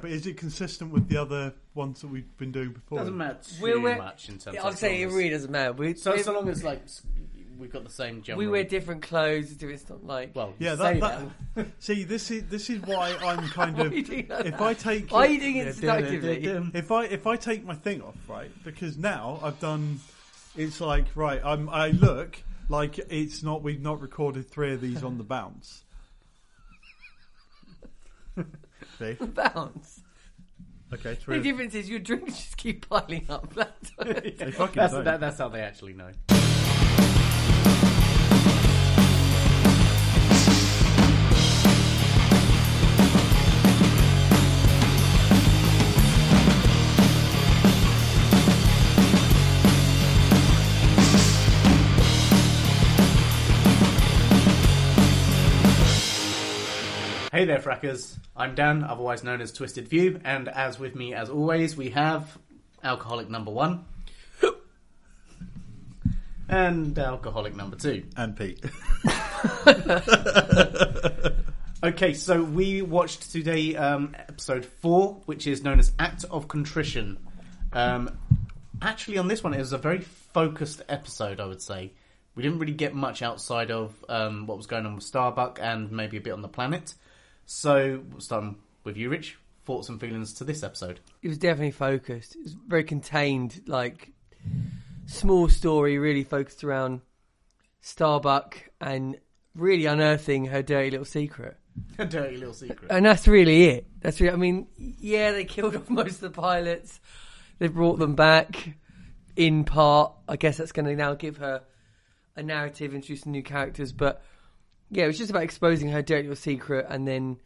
but is it consistent with the other ones that we've been doing before? Doesn't matter too much in terms of... I'll say it really doesn't matter. So long as, like, we've got the same general... We wear different clothes, it's not like... Well, yeah, see, this is why I'm kind of... if I take... Why are you doing it seductively? If I take my thing off, right, because now I've done... It's like, right, I look like it's not... We've not recorded 3 of these on the bounce. See? Bounce. Okay, 3. The difference is your drinks just keep piling up. That's how they actually know. Hey there, frackers. I'm Dan, otherwise known as Twisted View, and as with me, as always, we have alcoholic number 1 and alcoholic number 2. And Pete. Okay, so we watched today episode 4, which is known as Act of Contrition. Actually, on this one, it was a very focused episode, I would say. We didn't really get much outside of what was going on with Starbuck and maybe a bit on the planet. So, starting with you, Rich, thoughts and feelings to this episode? It was definitely focused. It was very contained, like, small story, really focused around Starbuck and really unearthing her dirty little secret. A dirty little secret. And that's really it. I mean, yeah, they killed off most of the pilots. They brought them back, in part. I guess that's going to now give her a narrative, introducing new characters, but... Yeah, it was just about exposing her dirty little secret and then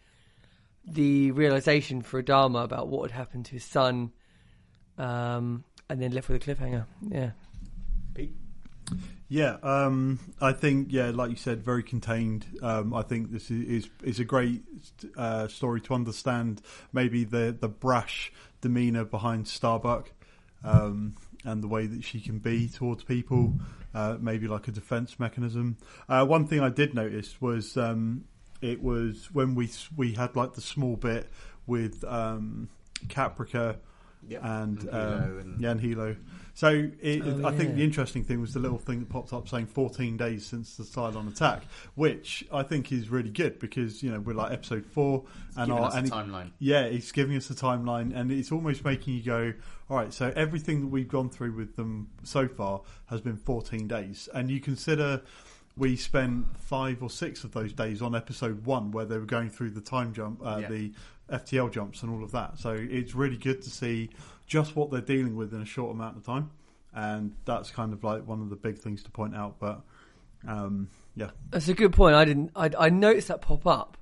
the realisation for Adama about what had happened to his son, and then left with a cliffhanger. Yeah. Pete? Yeah, I think, like you said, very contained. I think this is a great story to understand maybe the brash demeanour behind Starbuck, and the way that she can be towards people. Maybe like a defence mechanism. One thing I did notice was it was when we had like the small bit with Caprica and Hilo. So I think the interesting thing was the little thing that popped up saying 14 days since the Cylon attack, which I think is really good because we're like episode 4 and giving us a timeline. Yeah, it's giving us a timeline, and it's almost making you go, all right, so everything that we've gone through with them so far has been 14 days, and you consider we spent 5 or 6 of those days on episode 1 where they were going through the time jump, the FTL jumps and all of that. So it's really good to see just what they're dealing with in a short amount of time, and that's kind of like one of the big things to point out. But that's a good point. I noticed that pop up,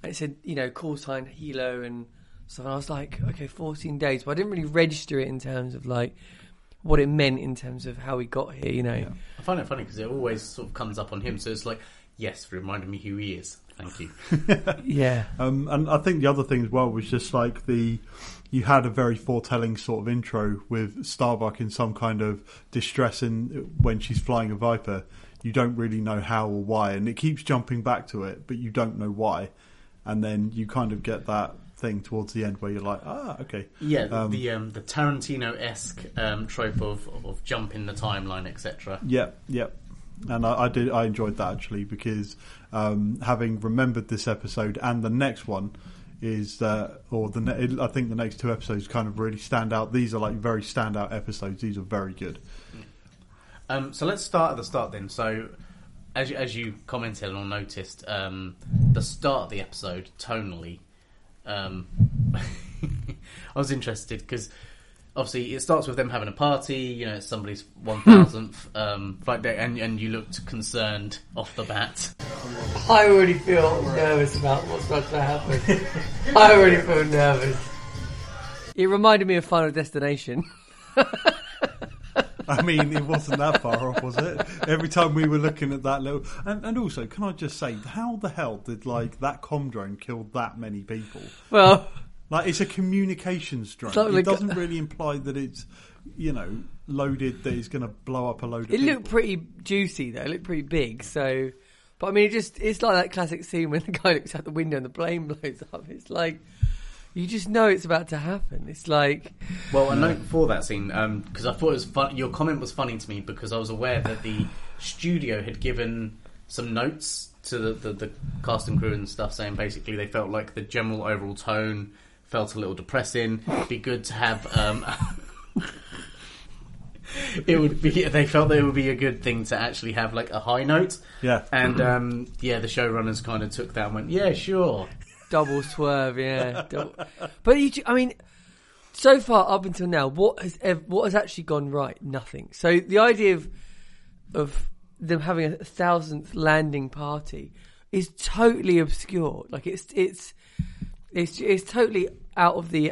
and it said call sign Hilo and stuff, and I was like, okay, 14 days, but I didn't really register it in terms of like what it meant in terms of how he got here. I find it funny because it always sort of comes up on him, so it's like, yes, reminded me who he is. Thank you. Yeah. And I think the other thing as well was just like you had a very foretelling sort of intro with Starbuck in some kind of distress when she's flying a Viper. You don't really know how or why, and it keeps jumping back to it, but you don't know why. And then you kind of get that thing towards the end where you're like, okay. Yeah, the Tarantino-esque trope of jumping the timeline, etc. Yep. And I enjoyed that actually because having remembered this episode and the next one is I think the next 2 episodes kind of really stand out. These are like very standout episodes. These are very good. So let's start at the start then. So as you commented or noticed, the start of the episode tonally, I was interested because obviously it starts with them having a party. It's somebody's 1000th flight day, and you looked concerned off the bat. I already feel nervous about what's about to happen. I already feel nervous. It reminded me of Final Destination. I mean, it wasn't that far off, was it? Every time we were looking at that little... And also, can I just say, how the hell did, that comm drone kill that many people? Well... it's a communications drone. It doesn't really imply that it's, loaded, that it's going to blow up a load of people. It looked pretty juicy, though. It looked pretty big, so... But, I mean, it's like that classic scene when the guy looks out the window and the plane blows up. It's like... You just know it's about to happen. It's like... Well, a note for that scene, because I thought it was fun. Your comment was funny to me because I was aware that the studio had given some notes to the cast and crew and stuff, saying basically they felt like the general overall tone felt a little depressing. It'd be good to have... They felt that it would be a good thing to actually have like a high note. Yeah. And the showrunners kind of took that and went, yeah, sure. Double swerve, yeah. But I mean, so far up until now, what has actually gone right? Nothing. So the idea of them having a 1,000th landing party is totally obscure. Like it's totally out of the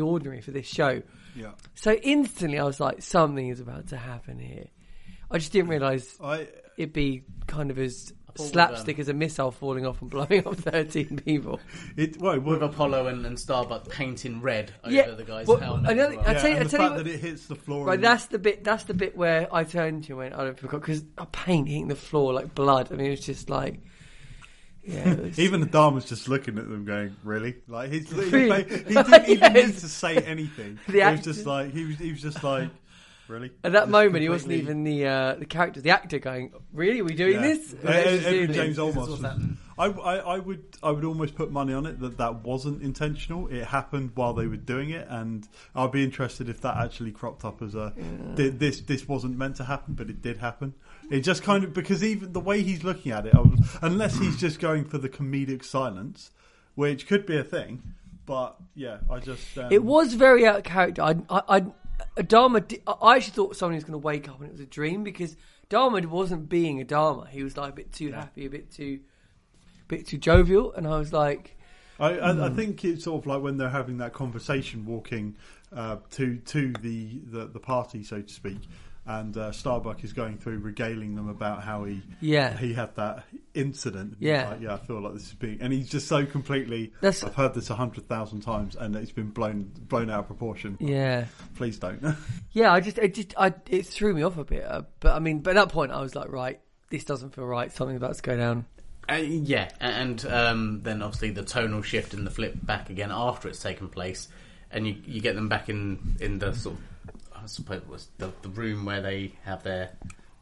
ordinary for this show. Yeah. So instantly, I was like, something is about to happen here. I just didn't realise it'd be kind of as slapstick as a missile falling off and blowing up 13 people. With Apollo and Starbuck painting red over the guy's helmet. I tell you that it hits the floor. Right, that's the bit where I turned to you and went, I don't forget, because paint hitting the floor like blood. I mean, it was just like. Yeah, even the Dharma was just looking at them, going, "Really?" Like he didn't even need to say anything. He was just like, "Really?" At that moment, he wasn't even the character, the actor, going, "Really? Are we doing this?" James Olmos. I would almost put money on it that wasn't intentional. It happened while they were doing it, and I'd be interested if that actually cropped up as this wasn't meant to happen, but it did happen. It just kind of, because even the way he's looking at it, unless he's just going for the comedic silence, which could be a thing, but yeah, I just it was very out of character. I actually thought someone was going to wake up and it was a dream, because Dharma wasn't being a Dharma. He was like a bit too happy, a bit too jovial, and I was like, I think it's sort of like when they're having that conversation, walking to the party, so to speak. And Starbuck is going through regaling them about how he had that incident. Yeah, I feel like this is being, and he's just so completely. I've heard this 100,000 times, and it's been blown out of proportion. Yeah, please don't. Yeah, it threw me off a bit. But I mean, at that point, I was like, right, this doesn't feel right. Something's about to go down. And then obviously the tonal shift and the flip back again after it's taken place, and you get them back in the sort of. I suppose it was the room where they have their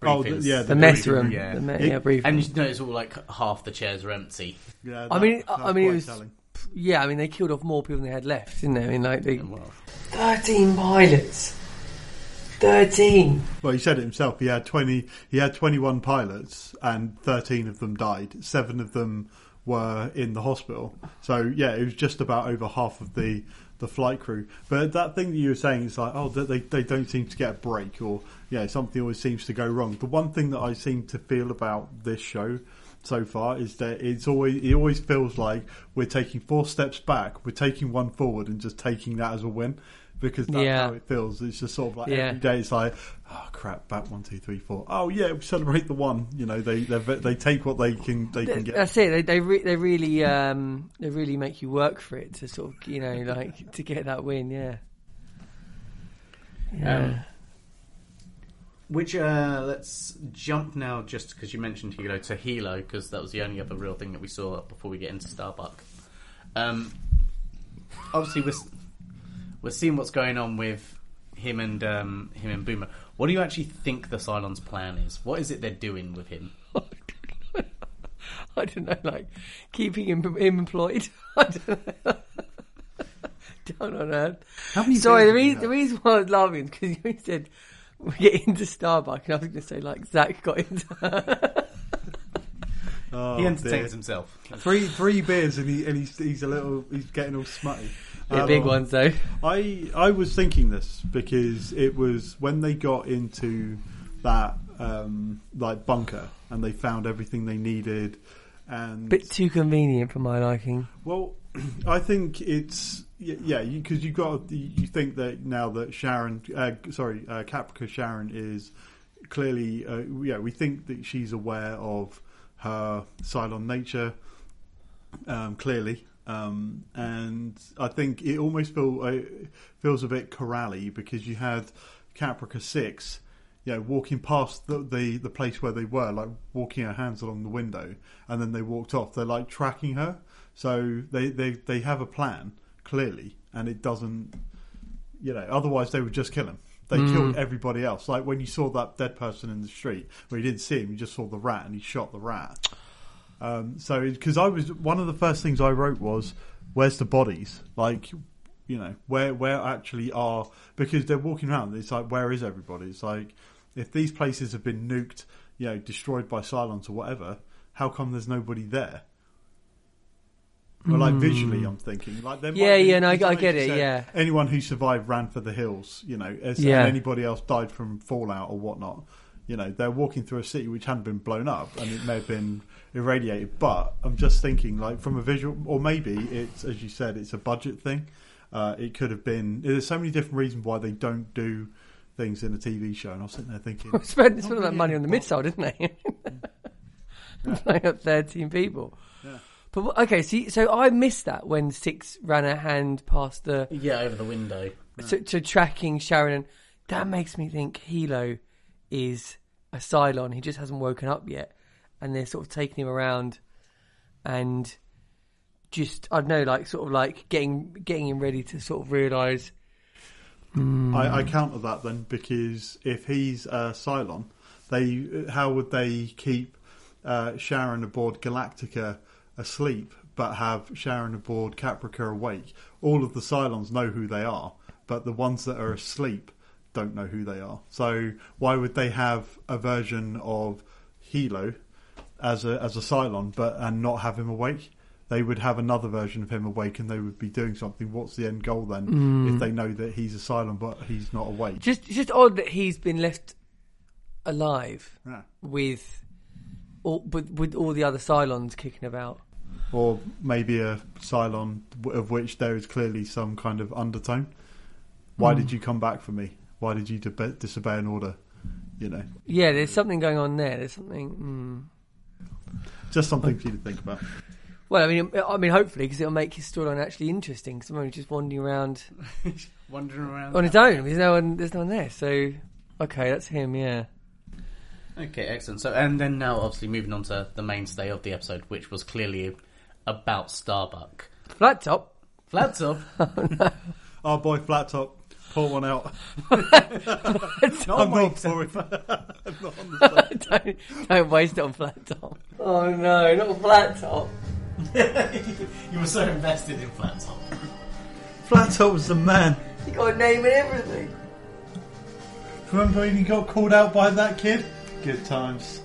briefings. The mess room. Yeah, briefing. And you notice all like half the chairs are empty. Yeah, I mean, it was. Telling. Yeah, I mean, they killed off more people than they had left, didn't they? I mean, like 13 pilots. 13. Well, he said it himself. He had 21 pilots, and 13 of them died. 7 of them were in the hospital. So yeah, it was just about over half of the flight crew. But that thing that you were saying is like, they don't seem to get a break, or something always seems to go wrong. The one thing that I seem to feel about this show so far is that it always feels like we're taking 4 steps back, we're taking 1 forward, and just taking that as a win. Because that's how it feels. It's just sort of like every day it's like, oh crap, back 1, 2, 3, 4. Oh yeah, we celebrate the 1. They take what they can get. That's it. They really make you work for it to sort of like to get that win. Yeah. Which let's jump now, just because you mentioned Hilo, to Hilo, because that was the only other real thing that we saw before we get into Starbuck. Obviously we're seeing what's going on with him and Boomer. What do you actually think the Cylon's plan is? What is it they're doing with him? I don't know, like keeping him employed. I don't know. Sorry, the reason why I was laughing is because you said we get into Starbuck, and I was going to say like Zach got into. He entertains himself. 3 beers and he's getting all smutty. They're big ones though. I was thinking this because it was when they got into that like bunker and they found everything they needed, and bit too convenient for my liking. Well, I think it's because you think that now that Caprica Sharon is clearly we think that she's aware of her Cylon nature, clearly. And I think it almost feels a bit Corral-y because you had Caprica 6, walking past the place where they were, like walking her hands along the window, and then they walked off. They're like tracking her, so they have a plan clearly, and it doesn't. Otherwise they would just kill him. They killed everybody else. Like when you saw that dead person in the street, where you didn't see him, you just saw the rat, and he shot the rat. So, because one of the first things I wrote was, "Where's the bodies?" Like, where actually are, because they're walking around. It's like, where is everybody? It's like, if these places have been nuked, destroyed by Cylons or whatever, how come there's nobody there? Well, like visually, I'm thinking like there. I get it. Yeah, anyone who survived ran for the hills, and anybody else died from fallout or whatnot. They're walking through a city which hadn't been blown up, and it may have been irradiated. But I'm just thinking, like from a visual, or maybe it's, as you said, it's a budget thing. It could have been. There's so many different reasons why they don't do things in a TV show, and I was sitting there thinking, spend all that money on the missile, didn't they? Playing up 13 people. Yeah. But okay, so I missed that when Six ran a hand past the over the window to tracking Sharon, and that makes me think Hilo is a Cylon. He just hasn't woken up yet, and they're sort of taking him around, and just I don't know, like sort of like getting him ready to sort of realise. I counter that then, because if he's a Cylon, how would they keep Sharon aboard Galactica asleep, but have Sharon aboard Caprica awake? All of the Cylons know who they are, but the ones that are asleep don't know who they are. So why would they have a version of Hilo as a Cylon, and not have him awake? They would have another version of him awake, and they would be doing something. What's the end goal then? If they know that he's a Cylon but he's not awake? Just odd that he's been left alive with all the other Cylons kicking about. Or maybe a Cylon of which there is clearly some kind of undertone. Why did you come back for me? Why did you disobey an order? Yeah, there's something going on there. There's something. Just something for you to think about. Well, I mean, hopefully, because it'll make his storyline actually interesting. Because I'm only just wandering around on his own. There's no one there. So, okay, that's him. Yeah. Okay, excellent. So, and then now, obviously, moving on to the mainstay of the episode, which was clearly about Starbuck. Flat top. Oh, no. Oh boy, flat top. Pull one out. I'm not for it. I'm not on the don't waste it on flat top. Oh no, not flat top. You were so invested in flat top. Flat top was the man. You got a name and everything. Remember when you got called out by that kid? Good times.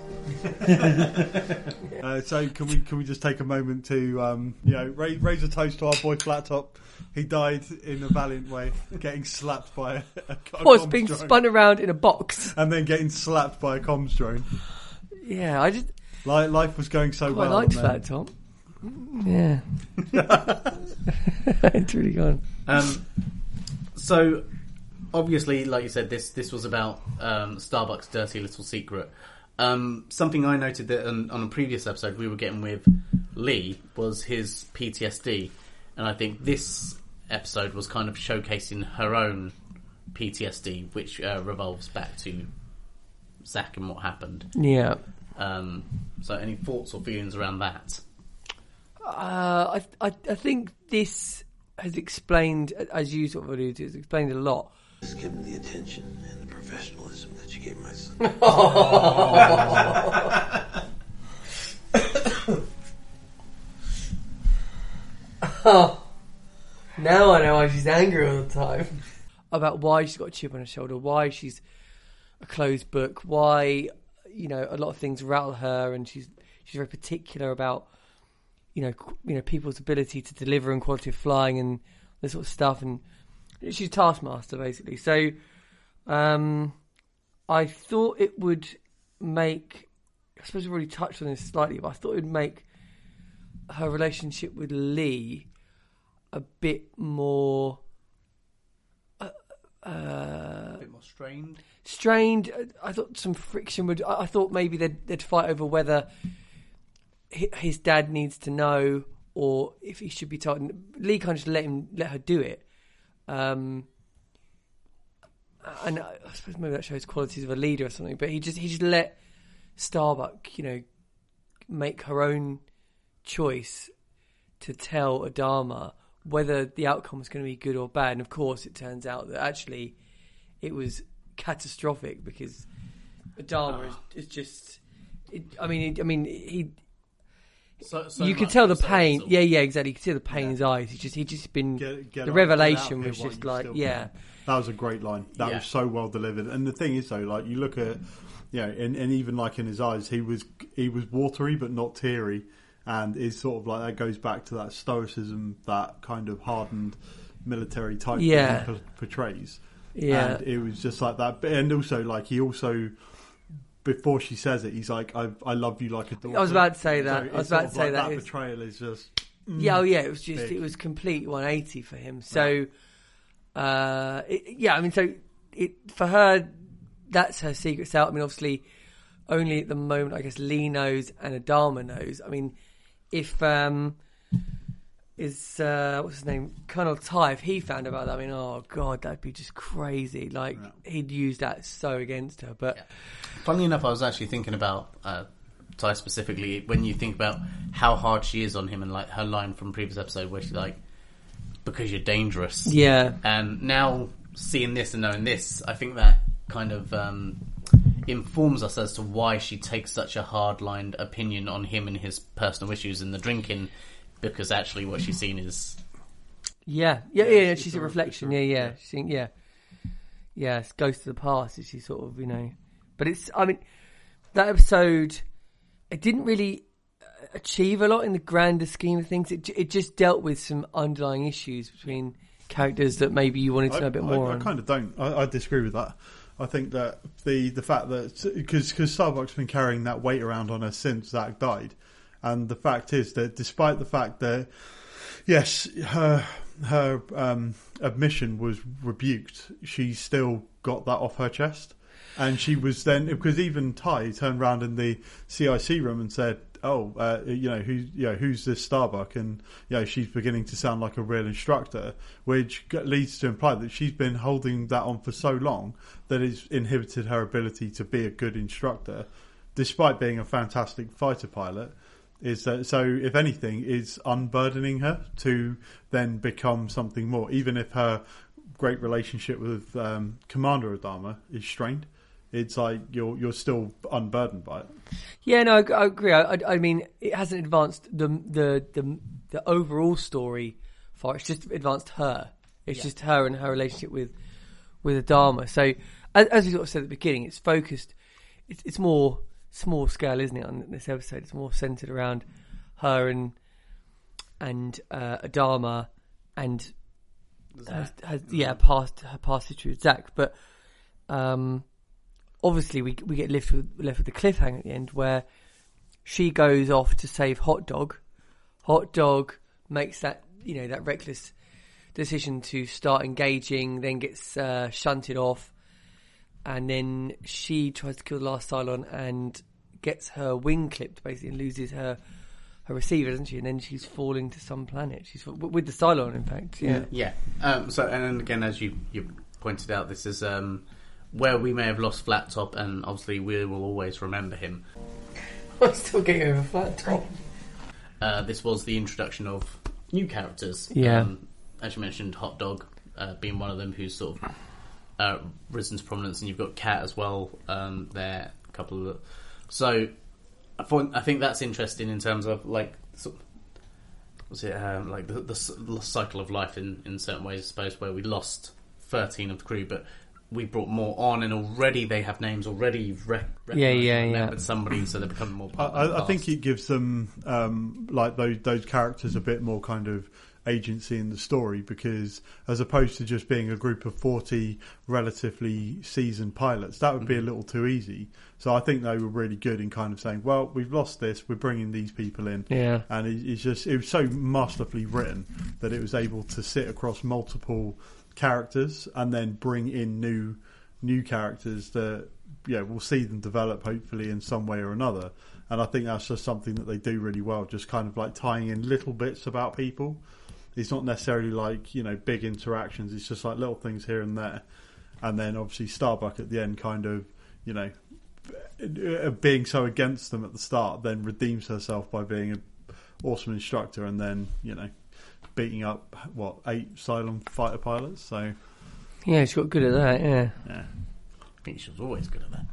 So can we just take a moment to raise a toast to our boy Flat Top? He died in a valiant way, getting slapped by a being drone. Spun around in a box and then getting slapped by a comms drone. Yeah, I just life was going so well. I liked Flat Top. Yeah, it's really gone. So obviously, like you said, this was about Starbuck's dirty little secret. Something I noted that on a previous episode we were getting with Lee was his PTSD, and I think this episode was kind of showcasing her own PTSD, which revolves back to Zach and what happened. Yeah. So any thoughts or feelings around that? I think this has explained, as you sort of alluded to, it's explained a lot. Just give him the attention and the professionalism that you gave my son. Oh, now I know why she's angry all the time. About why she's got a chip on her shoulder, why she's a closed book, why a lot of things rattle her, and she's very particular about people's ability to deliver and quality of flying and this sort of stuff, and she's taskmaster basically. So I thought it would make, I suppose we've already touched on this slightly, but I thought it would make her relationship with Lee a bit more strained. I thought some friction would. I thought maybe they'd fight over whether his dad needs to know or if he should be told. And Lee kind of just let her do it. And I suppose maybe that shows qualities of a leader or something. But he just let Starbuck, make her own choice to tell Adama whether the outcome was going to be good or bad. And of course, it turns out that actually it was catastrophic because Adama is just. He. So you could tell the pain. Yeah, exactly. You could see the pain in his eyes. He just been the revelation was just like, yeah. That was a great line. That was so well delivered. And the thing is, though, like you look at, and even like in his eyes, he was watery but not teary, and is sort of like that goes back to that stoicism, that kind of hardened military type that he portrays. Yeah, and it was just like that. And also, like he also. Before she says it, he's like, I love you like a daughter. I was about to say that. So that betrayal is just... it was just... Big. It was complete 180 for him. So, for her, that's her secret out. I mean, obviously, only at the moment, I guess, Lee knows and Adama knows. I mean, if... what's his name? Colonel Ty, if he found about that, I mean, oh God, that'd be just crazy. Like, he'd use that so against her. But funnily enough, I was actually thinking about Ty specifically when you think about how hard she is on him and like her line from previous episode where she's like, because you're dangerous. Yeah. And now seeing this and knowing this, I think that kind of informs us as to why she takes such a hard-lined opinion on him and his personal issues and the drinking. Because actually, what she's seen is, she's a reflection. She's it goes to the past. She sort of, but it's. I mean, that episode, it didn't really achieve a lot in the grander scheme of things. It just dealt with some underlying issues between characters that maybe you wanted to know a bit more. I kind of don't. I disagree with that. I think that the fact that because Starbuck's been carrying that weight around on her since Zach died. And the fact is that despite the fact that, yes, her admission was rebuked, she still got that off her chest. And she was then, because even Ty turned around in the CIC room and said, who's this Starbuck? And, she's beginning to sound like a real instructor, which leads to imply that she's been holding that on for so long that it's inhibited her ability to be a good instructor, despite being a fantastic fighter pilot. Is that so? If anything, is unburdening her to then become something more, even if her great relationship with Commander Adama is strained. It's like you're still unburdened by it. Yeah, no, I agree. I mean, it hasn't advanced the overall story far. It's just advanced her. It's just her and her relationship with Adama. So, as we sort of said at the beginning, it's focused. It's more small scale, isn't it? On this episode, it's more centered around her and Adama and her past history with Zach. But obviously, we get left with the cliffhanger at the end where she goes off to save Hot Dog. Hot Dog makes that that reckless decision to start engaging, then gets shunted off. And then she tries to kill the last Cylon and gets her wing clipped, basically, and loses her receiver, doesn't she? And then she's falling to some planet. She's with the Cylon, in fact. Yeah. So, and then again, as you pointed out, this is where we may have lost Flat Top, and obviously we will always remember him. I'm still getting over Flat Top. This was the introduction of new characters. Yeah. As you mentioned, Hot Dog being one of them, who's sort of risen to prominence, and you've got Cat as well there, a couple of so I think that's interesting in terms of like like the cycle of life in certain ways, I suppose, where we lost 13 of the crew but we brought more on, and already they have names, already you've remembered somebody, so they're becoming more part of the I think it gives them like those characters a bit more kind of agency in the story, because as opposed to just being a group of 40 relatively seasoned pilots, that would be a little too easy. So I think they were really good in kind of saying, well, we've lost this, we're bringing these people in. Yeah. And it was so masterfully written that it was able to sit across multiple characters and then bring in new characters that we'll see them develop hopefully in some way or another. And I think that's just something that they do really well, just kind of like tying in little bits about people. It's not necessarily like, big interactions. It's just like little things here and there. And then obviously Starbuck at the end kind of, being so against them at the start, then redeems herself by being an awesome instructor and then, beating up 8 Cylon fighter pilots. So Yeah, she got good at that. Yeah. I think she was always good at that.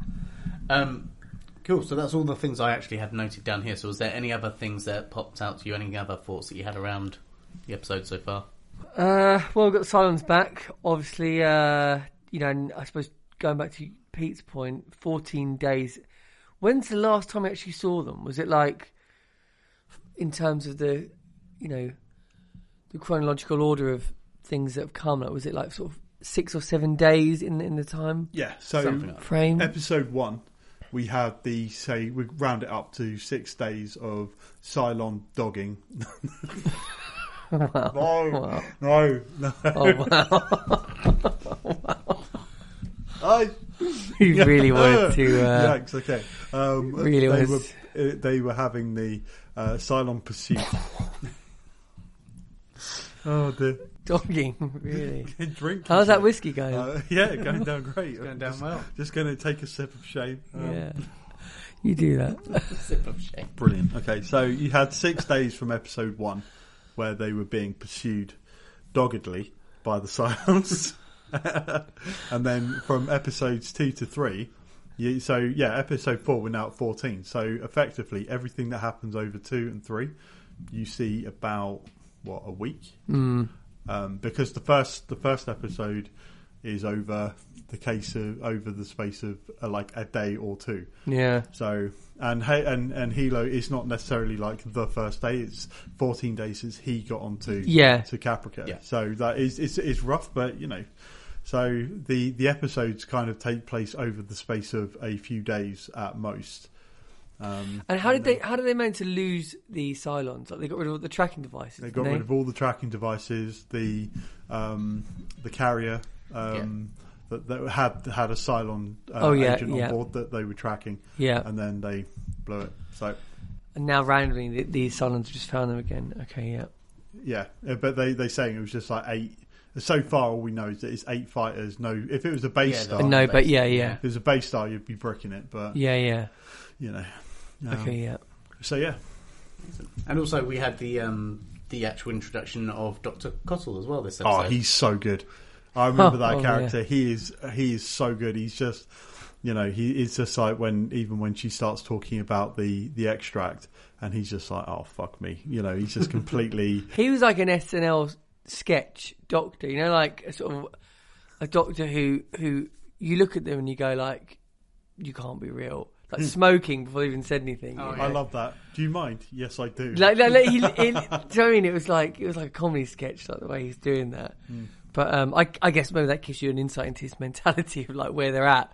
Cool. So that's all the things I actually had noted down here. So was there any other things that popped out to you? Any other thoughts that you had around the episode so far? Well, we've got Cylons back. Obviously, and I suppose going back to Pete's point, 14 days. When's the last time I actually saw them? Was it like, in terms of the chronological order of things that have come? Like, was it like sort of 6 or 7 days in the time? yeah, so frame. episode 1, we had we round it up to 6 days of Cylon dogging. Wow. No. Oh, wow. You really wanted to. Yikes, okay. Really they were having the Cylon pursuit. Oh dear. Dogging, really. Drink. How's that whiskey going? Yeah, going down great. Going down well. Just going to take a sip of shame. Yeah. You do that. Sip of shame. Brilliant. Okay, so you had 6 days from episode 1 where they were being pursued doggedly by the Cylons. And then from episodes 2 to 3, episode 4 we're now at 14. So effectively everything that happens over 2 and 3, you see about a week. Because the first episode is over the space of like a day or 2. Yeah. So and Hilo is not necessarily like the first day. It's 14 days since he got onto to Caprica. Yeah. So that is rough, but so the episodes kind of take place over the space of a few days at most. And how did they manage to lose the Cylons? Like, they got rid of all the tracking devices. They got rid of all the tracking devices. The carrier that had a Cylon agent on board that they were tracking. Yeah, and then they blew it. So and now randomly these Cylons just found them again. Okay, yeah. But they saying it was just like 8. So far, all we know is that it's 8 fighters. No, if it was a base star, If it was a base star, you'd be bricking it. But yeah. Okay, yeah. So yeah, and also we had the actual introduction of Dr. Cottle as well this episode. Oh, he's so good. I remember that character. Yeah. He is so good. He's just, it's just like when she starts talking about the extract, and he's just like, oh fuck me, he's just completely. He was like an SNL sketch doctor, like a sort of a doctor who you look at them and you go like, you can't be real. Like smoking before they even said anything. Oh, yeah. I love that. Do you mind? Yes, I do. Do you know what I mean? It was like a comedy sketch, like the way he's doing that. But I guess maybe that gives you an insight into his mentality of like where they're at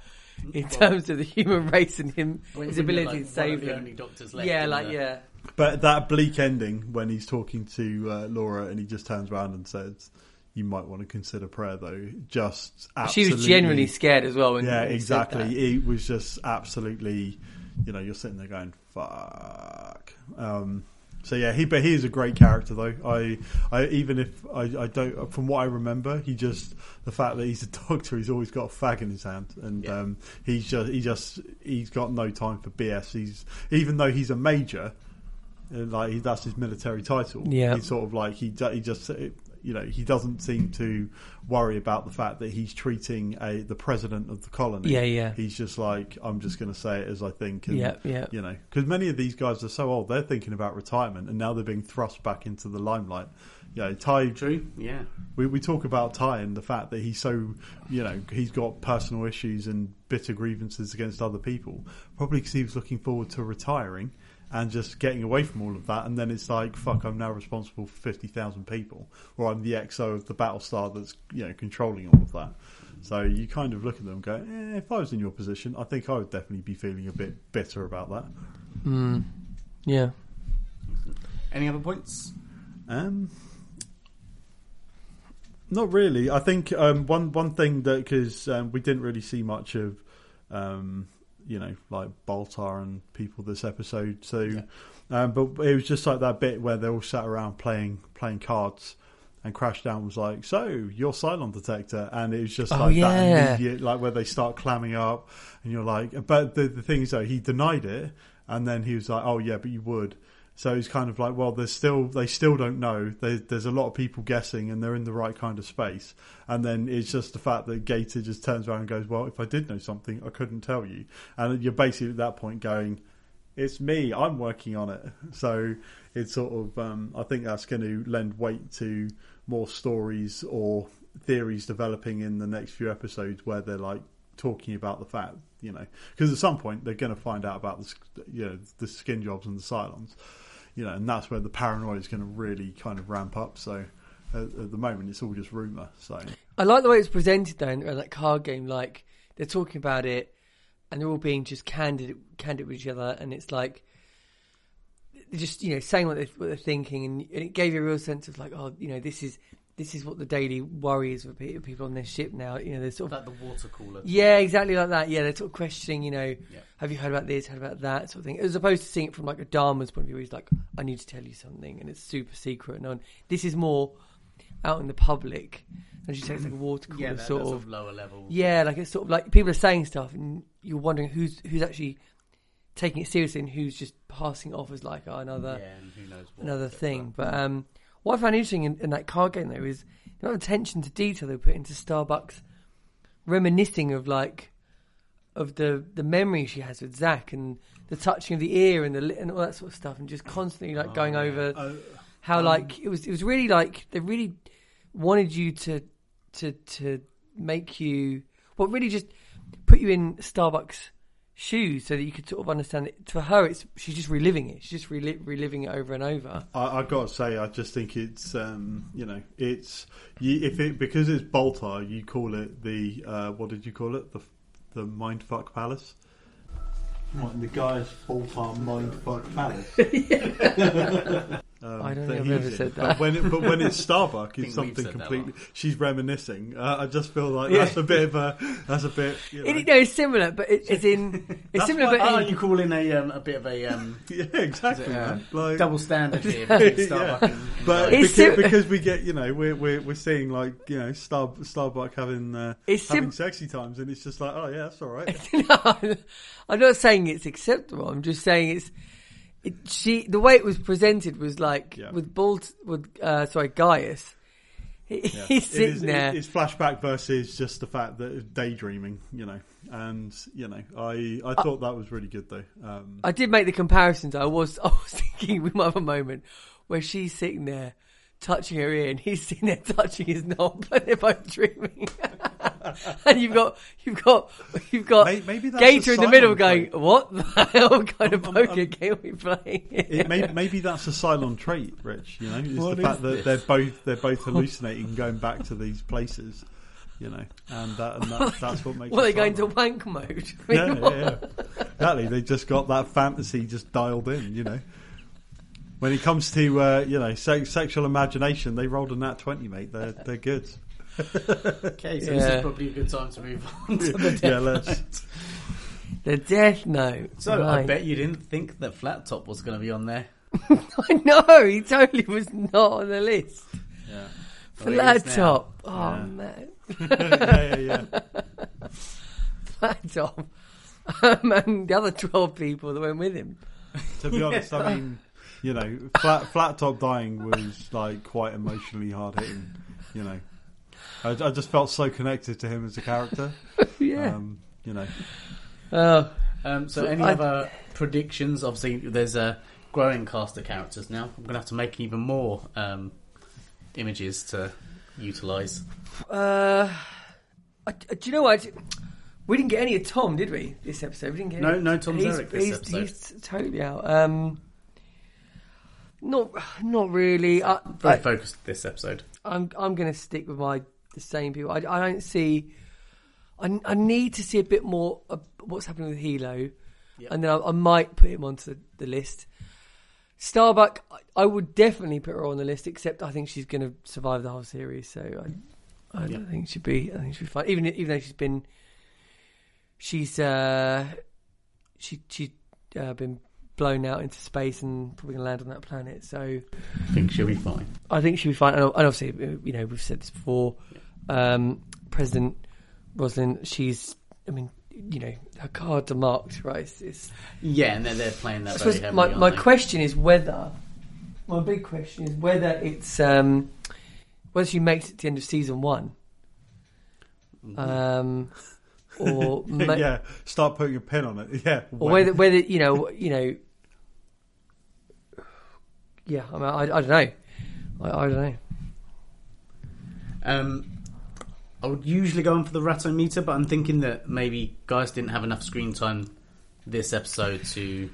in terms of the human race and his ability to save them. Only doctors left. But that bleak ending when he's talking to Laura and he just turns around and says, "You might want to consider prayer," though. Just absolutely, she was genuinely scared as well. When exactly. It was just absolutely, you're sitting there going, "Fuck." So yeah, he is a great character though. I even if I don't, from what I remember, the fact that he's a doctor, he's always got a fag in his hand, and he's got no time for BS. Even though he's a major, like that's his military title. Yeah, he's sort of like he just. He doesn't seem to worry about the fact that he's treating the president of the colony. Yeah. He's just like, I'm just going to say it as I think. And, because many of these guys are so old, they're thinking about retirement, and now they're being thrust back into the limelight. Ty. True. Yeah. We talk about Ty and the fact that he's so, he's got personal issues and bitter grievances against other people, probably because he was looking forward to retiring and just getting away from all of that, and then it's like, fuck, I'm now responsible for 50,000 people, or I'm the XO of the Battlestar that's controlling all of that. So you kind of look at them and go, if I was in your position, I think I would definitely be feeling a bit bitter about that. Yeah. Any other points? Not really. I think one thing that, because we didn't really see much of like Baltar and people this episode. So, but it was just like that bit where they all sat around playing cards, and Crashdown was like, "So you're Cylon detector," and it was just that immediate, like where they start clamming up, and you're like, but the thing is though, he denied it, and then he was like, "Oh yeah, but you would." So it's kind of like, well, they still don't know. There's a lot of people guessing, and they're in the right kind of space. And then it's just the fact that Gator just turns around and goes, well, if I did know something, I couldn't tell you. And you're basically at that point going, it's me, I'm working on it. So it's sort of, I think that's going to lend weight to more stories or theories developing in the next few episodes where they're like talking about the fact, because at some point they're going to find out about the skin jobs and the Cylons. And that's where the paranoia is going to really kind of ramp up. So at the moment, it's all just rumour. So I like the way it's presented, though, in that card game. Like, they're talking about it, and they're all being just candid with each other, and it's like they're just saying what they're thinking, and it gave you a real sense of like, oh, this is what the daily worry is for people on this ship now. They're sort of like the water cooler. Yeah, exactly like that. Yeah, they're sort of questioning, have you heard about this, heard about that, sort of thing. As opposed to seeing it from like a Dharma's point of view, where he's like, I need to tell you something, and it's super secret. And this is more out in the public. As you say, it's like a water cooler sort of lower level. Yeah, like it's sort of like people are saying stuff, and you're wondering who's actually taking it seriously and who's just passing it off as like another and who knows what, another thing. But what I found interesting in that card game, though, is the amount of attention to detail they put into Starbucks, reminiscing of the memory she has with Zach and the touching of the ear and and all that sort of stuff, and just constantly going over how it was really like they really wanted you to make you really just put you in Starbucks' shoes so that you could sort of understand it. For her, she's just reliving it. She's just reliving it over and over. I got to say, I just think it's it's because it's Baltar, you call it the what did you call it, the Mindfuck Palace? What, the Gaius Baltar Mindfuck Palace? I don't think I've ever said that. But when it's Starbuck, it's something completely. She's reminiscing. I just feel like that's a bit. It's similar, but it's similar. But you call in a bit of a yeah, exactly. Like, double standard here between Starbuck and but because we get we're seeing like Starbuck having sexy times, and it's just like, oh yeah, that's all right. No, I'm not saying it's acceptable. I'm just saying it's. The way it was presented was like with Gaius. He's sitting there. It's flashback versus just the fact that it's daydreaming, and I thought that was really good though. I did make the comparisons. I was thinking we might have a moment where she's sitting there touching her ear, and he's sitting there touching his knob, and they're both dreaming. And you've got maybe that's Gator in the middle going, what the hell kind of poker game are we playing? Maybe that's a Cylon trait, Rich. It's the fact that they're both hallucinating and going back to these places. And that's what makes. Well, they're going to wank mode. Yeah. Exactly. They just got that fantasy just dialed in. When it comes to sexual imagination, they rolled a nat 20, mate. They're good. Okay, so this is probably a good time to move on to the death note. The death note. So right. I bet you didn't think that Flat Top was going to be on there. I know, he totally was not on the list. Yeah. Flat Top. Oh man. yeah. Flat Top. And the other 12 people that went with him. To be honest, I mean, Flat Top dying was like quite emotionally hard hitting. I just felt so connected to him as a character. Yeah. So any other predictions? Obviously, there's a growing cast of characters now. I'm going to have to make even more images to utilise. Do you know what? We didn't get any of Tom, did we? This episode, we didn't get no Tom Zarek this episode. He's totally out. Not really. Very focused this episode. I'm going to stick with the same people. I don't see. I need to see a bit more of what's happening with Hilo, and then I might put him onto the list. Starbuck, I would definitely put her on the list, except I think she's going to survive the whole series, so I don't think she'd be. I think she'd be fine, even though she's been blown out into space and probably going to land on that planet. So I think she'll be fine. And obviously, we've said this before. President Roslin, she's her cards are marked, right? Yeah, and they're playing that I very suppose heavily. my question is whether it's whether she makes it to the end of season 1. Or start putting a pin on it. Yeah, or whether yeah, I mean, I don't know. I don't know. I would usually go in for the Ratto meter, but I'm thinking that maybe guys didn't have enough screen time this episode to.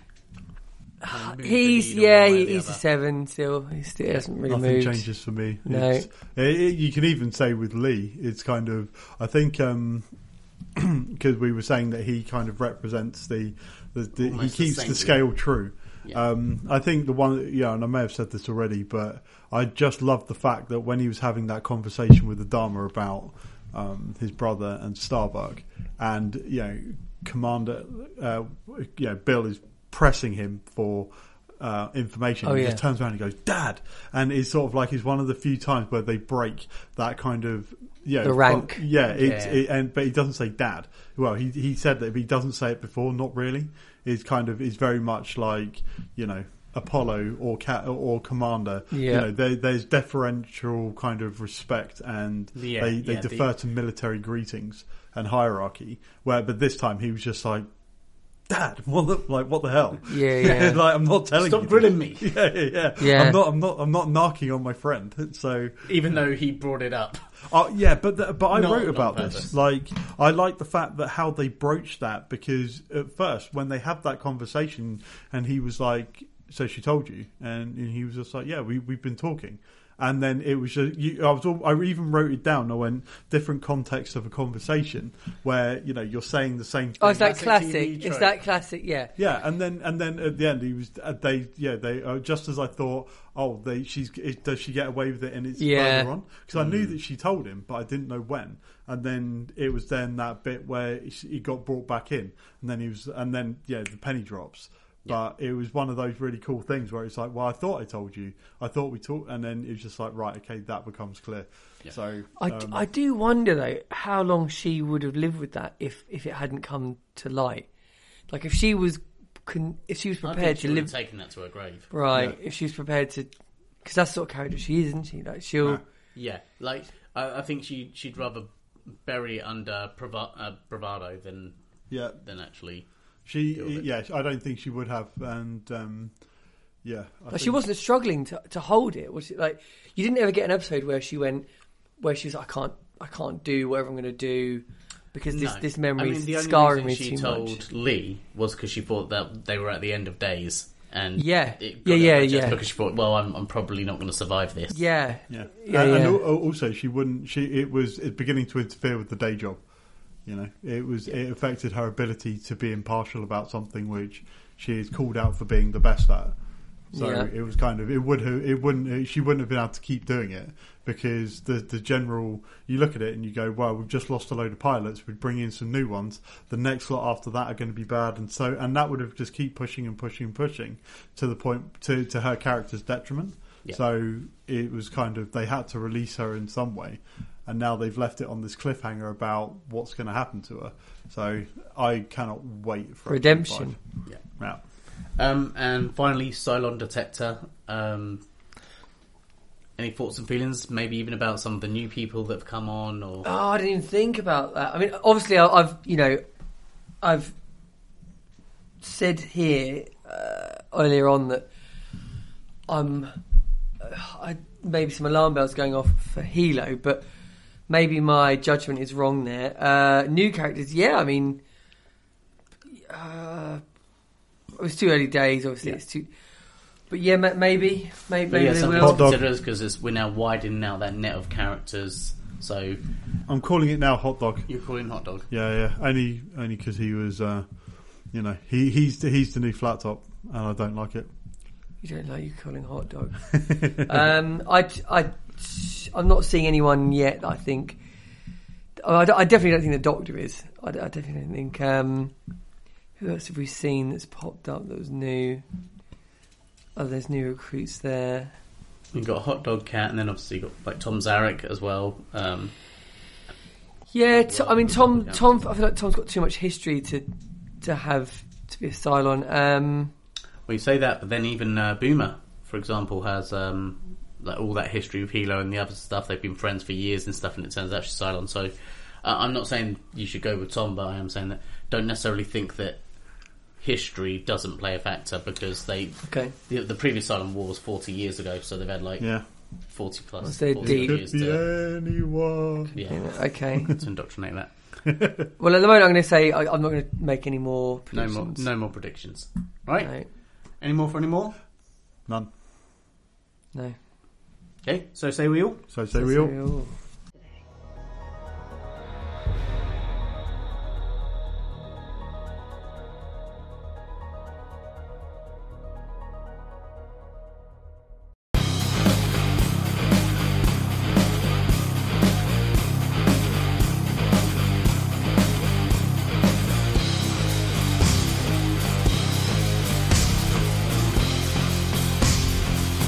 He's a 7 still. He still hasn't really Nothing moved. changes for me. No. You can even say with Lee, it's kind of, I think, because we were saying that he kind of represents he keeps the scale true. Yeah. I think the one, and I may have said this already, but I just loved the fact that when he was having that conversation with the Dharma about his brother and Starbuck, and Commander, Bill is pressing him for information. He just turns around and goes, "Dad," and it's sort of like it's one of the few times where they break that kind of the rank. But he doesn't say Dad. Well, he said that, but he doesn't say it before. Not really. It's kind of is very much like Apollo or Commander. Yeah. There's deferential kind of respect, and they defer to military greetings and hierarchy. But this time he was just like, "Dad, what the hell?" Yeah. Like, I'm not telling you. Stop grilling me. Yeah. I'm not narking on my friend. So even though he brought it up. but I wrote about this. Like, I like the fact that how they broached that, because at first when they had that conversation and he was like, "So she told you?" and he was just like, "Yeah, we've been talking." And then it was just, I even wrote it down. I went, different context of a conversation where you're saying the same thing. Oh, it's that classic. It's that classic. Yeah. Yeah, and then at the end he was they just as I thought. Oh, does she get away with it? And it's further on, because I knew that she told him, but I didn't know when. And then it was then that bit where he got brought back in, and then the penny drops. But it was one of those really cool things where it's like, well, I thought I told you. I thought we talked. And then it was just like, right, okay, that becomes clear. Yeah. So I do wonder, though, how long she would have lived with that if it hadn't come to light. Like, if she was prepared to live... taken that to her grave. Right, yeah. If she was prepared to... Because that's the sort of character she is, isn't she? Like, she'll... Yeah, like, I think she'd rather bury it under bravado than actually... I don't think she would have, and But she wasn't struggling to hold it, was it? Like, you didn't ever get an episode where she was like, I can't do whatever I'm going to do because this memory is scarring me too much. The only reason she told Lee was because she thought that they were at the end of days, and because she thought, well, I'm probably not going to survive this. And also she wouldn't. It was beginning to interfere with the day job. It affected her ability to be impartial about something which she is called out for being the best at. So it was kind of she wouldn't have been able to keep doing it, because the general, you look at it and you go, well, we've just lost a load of pilots, we'd bring in some new ones, the next lot after that are going to be bad, and that would have just keep pushing and pushing and pushing to the point to her character's detriment. So it was kind of, they had to release her in some way. And now they've left it on this cliffhanger about what's going to happen to her. So I cannot wait for redemption. Yeah. And finally, Cylon Detector. Any thoughts and feelings? Maybe even about some of the new people that have come on? Or I didn't even think about that. I mean, obviously, I've said here earlier on that maybe some alarm bells going off for Hilo, but maybe my judgment is wrong there. New characters, I mean, it was too early days. Obviously, it's too. But maybe they will. Because we're now widening out that net of characters. So I'm calling it now Hot Dog. You're calling Hot Dog? Yeah. Only because he was, he's the new flat top, and I don't like it. You don't like you calling Hot Dog. I'm not seeing anyone yet that I think... I definitely don't think the Doctor is. I definitely don't think... who else have we seen that's popped up that was new? Oh, there's new recruits there. You've got Hot Dog Cat, and then obviously you've got like Tom Zarek as well. Yeah, I mean, Tom. I feel like Tom's got too much history to be a Cylon. Well, you say that, but then even Boomer, for example, has like all that history with Hilo and the other stuff. They've been friends for years and stuff, and it turns out she's Cylon. So I'm not saying you should go with Tom, but I am saying that don't necessarily think that history doesn't play a factor, because the previous Cylon War was 40 years ago, so they've had 40 plus 40 years to anyone. Okay. to indoctrinate that. Well, at the moment, I'm going to say I'm not going to make any more predictions. No more predictions. Right? No. Any more? None. No. Okay, so say we all. So say we all.